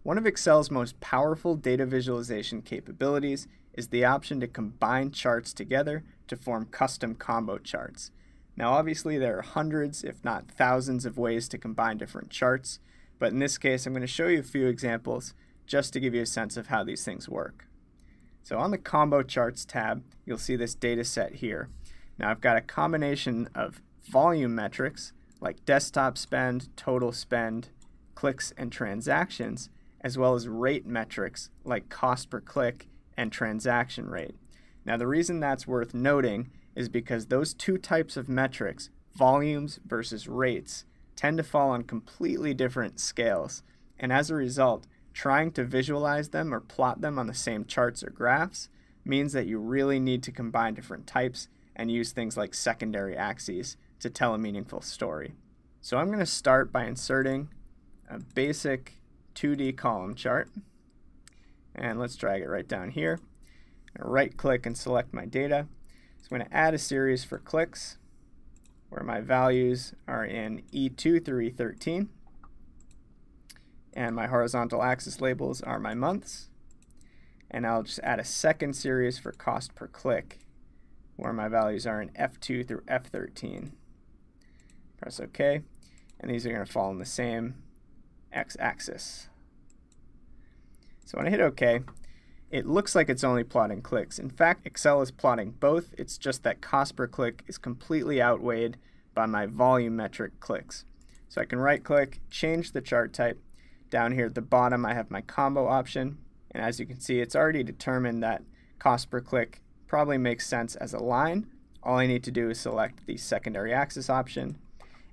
One of Excel's most powerful data visualization capabilities is the option to combine charts together to form custom combo charts. Now obviously there are hundreds, if not thousands, of ways to combine different charts, but in this case I'm going to show you a few examples just to give you a sense of how these things work. So on the Combo Charts tab, you'll see this data set here. Now I've got a combination of volume metrics like desktop spend, total spend, clicks, and transactions, as well as rate metrics like cost per click and transaction rate. Now the reason that's worth noting is because those two types of metrics, volumes versus rates, tend to fall on completely different scales, and as a result, trying to visualize them or plot them on the same charts or graphs means that you really need to combine different types and use things like secondary axes to tell a meaningful story. So I'm going to start by inserting a basic 2D column chart, and let's drag it right down here. Right click and select my data. So I'm going to add a series for clicks where my values are in E2 through E13, and my horizontal axis labels are my months, and I'll just add a second series for cost per click where my values are in F2 through F13. Press OK, and these are going to fall in the same x-axis. So when I hit OK, it looks like it's only plotting clicks. In fact, Excel is plotting both. It's just that cost per click is completely outweighed by my volume metric clicks. So I can right click, change the chart type. Down here at the bottom I have my combo option, and as you can see it's already determined that cost per click probably makes sense as a line. All I need to do is select the secondary axis option,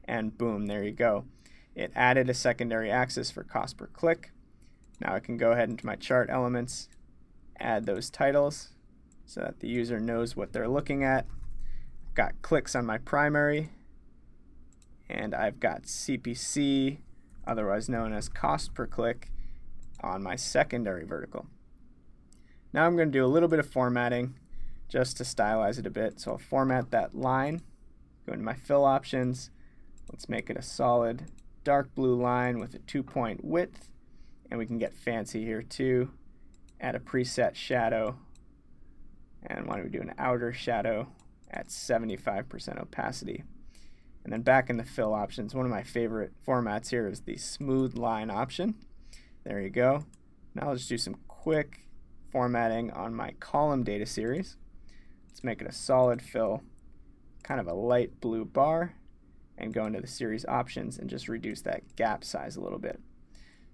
and boom, there you go. It added a secondary axis for cost per click. Now I can go ahead into my chart elements, add those titles so that the user knows what they're looking at. I've got clicks on my primary, and I've got CPC, otherwise known as cost per click, on my secondary vertical. Now I'm going to do a little bit of formatting just to stylize it a bit. So I'll format that line, go into my fill options, let's make it a solid dark blue line with a 2-point width, and we can get fancy here too. Add a preset shadow, and why don't we do an outer shadow at 75% opacity. And then back in the fill options, one of my favorite formats here is the smooth line option. There you go. Now I'll just do some quick formatting on my column data series. Let's make it a solid fill, kind of a light blue bar, and go into the series options and just reduce that gap size a little bit.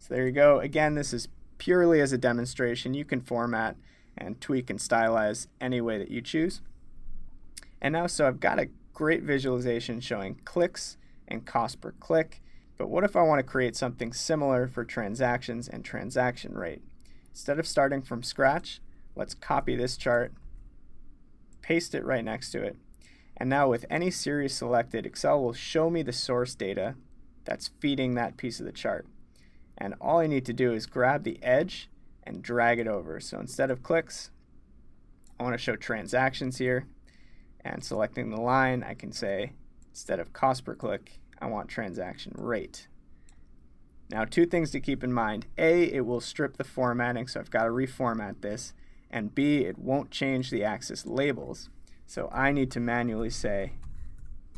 So there you go. Again, this is purely as a demonstration. You can format and tweak and stylize any way that you choose. And now, so I've got a great visualization showing clicks and cost per click, but what if I want to create something similar for transactions and transaction rate? Instead of starting from scratch, let's copy this chart, paste it right next to it, and now with any series selected, Excel will show me the source data that's feeding that piece of the chart. And all I need to do is grab the edge and drag it over. So instead of clicks, I want to show transactions here, and selecting the line, I can say instead of cost per click, I want transaction rate. Now, two things to keep in mind. A, it will strip the formatting, so I've got to reformat this, and B, it won't change the axis labels. So I need to manually say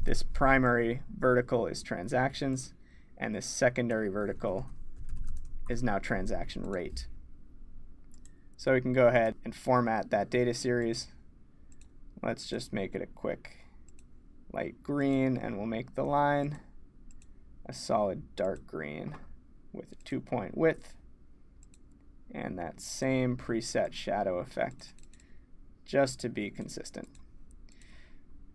this primary vertical is transactions, and this secondary vertical is now transaction rate. So we can go ahead and format that data series. Let's just make it a quick light green, and we'll make the line a solid dark green with a 2-point width and that same preset shadow effect, just to be consistent.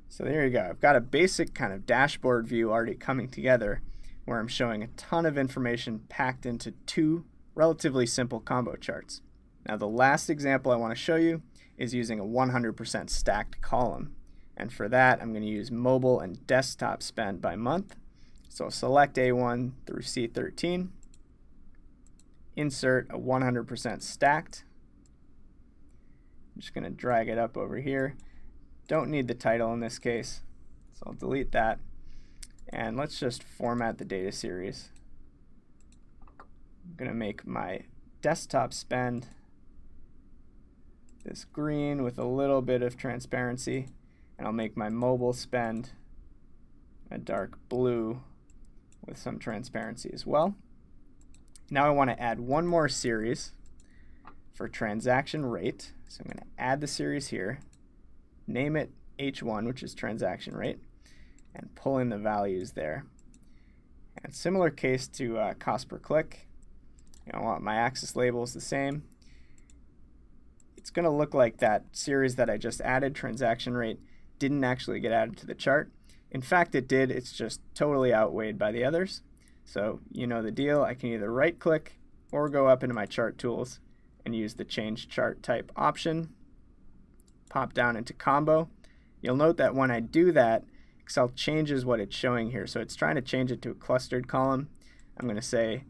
So there you go. I've got a basic kind of dashboard view already coming together where I'm showing a ton of information packed into two relatively simple combo charts. Now the last example I want to show you is using a 100% stacked column. And for that, I'm going to use mobile and desktop spend by month. So select A1 through C13, insert a 100% stacked. I'm just going to drag it up over here. Don't need the title in this case, so I'll delete that. And let's just format the data series. I'm going to make my desktop spend this green with a little bit of transparency, and I'll make my mobile spend a dark blue with some transparency as well. Now I want to add one more series for transaction rate. So I'm going to add the series here, name it H1, which is transaction rate, and pull in the values there. And similar case to cost per click. I want my axis labels the same. It's going to look like that series that I just added, transaction rate, didn't actually get added to the chart. In fact, it did. It's just totally outweighed by the others. So you know the deal. I can either right click or go up into my chart tools and use the change chart type option, pop down into combo. You'll note that when I do that, Excel changes what it's showing here. So it's trying to change it to a clustered column. I'm going to say,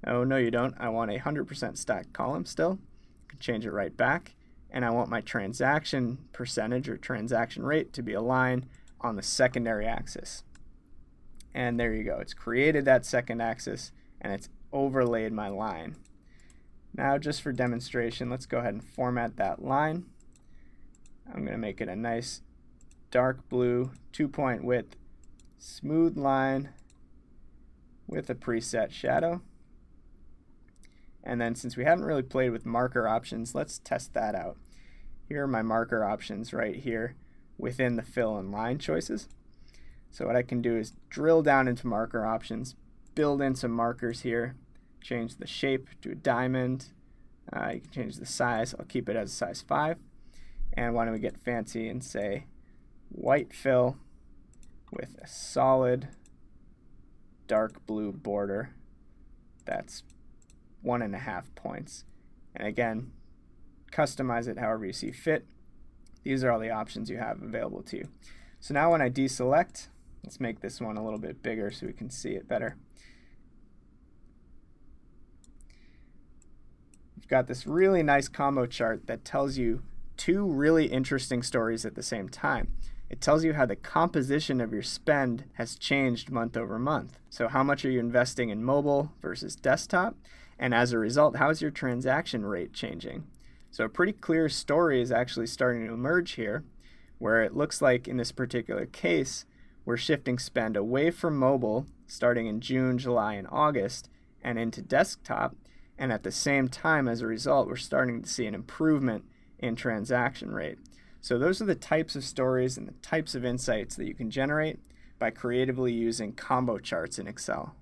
oh no you don't, I want a 100% stacked column still. I can change it right back. And I want my transaction percentage or transaction rate to be aligned on the secondary axis. And there you go. It's created that second axis and it's overlaid my line. Now just for demonstration, let's go ahead and format that line. I'm going to make it a nice dark blue 2-point width smooth line with a preset shadow. And then since we haven't really played with marker options, let's test that out. Here are my marker options right here within the fill and line choices. So what I can do is drill down into marker options, build in some markers here, change the shape to a diamond. You can change the size. I'll keep it as a size 5. And why don't we get fancy and say white fill with a solid dark blue border. That's 1.5 points. And again, customize it however you see fit. These are all the options you have available to you. So now when I deselect, let's make this one a little bit bigger so we can see it better. We've got this really nice combo chart that tells you two really interesting stories at the same time. It tells you how the composition of your spend has changed month over month. So how much are you investing in mobile versus desktop? And as a result, how is your transaction rate changing? So a pretty clear story is actually starting to emerge here, where it looks like in this particular case, we're shifting spend away from mobile starting in June, July, and August, and into desktop. And at the same time, as a result, we're starting to see an improvement in transaction rate. So those are the types of stories and the types of insights that you can generate by creatively using combo charts in Excel.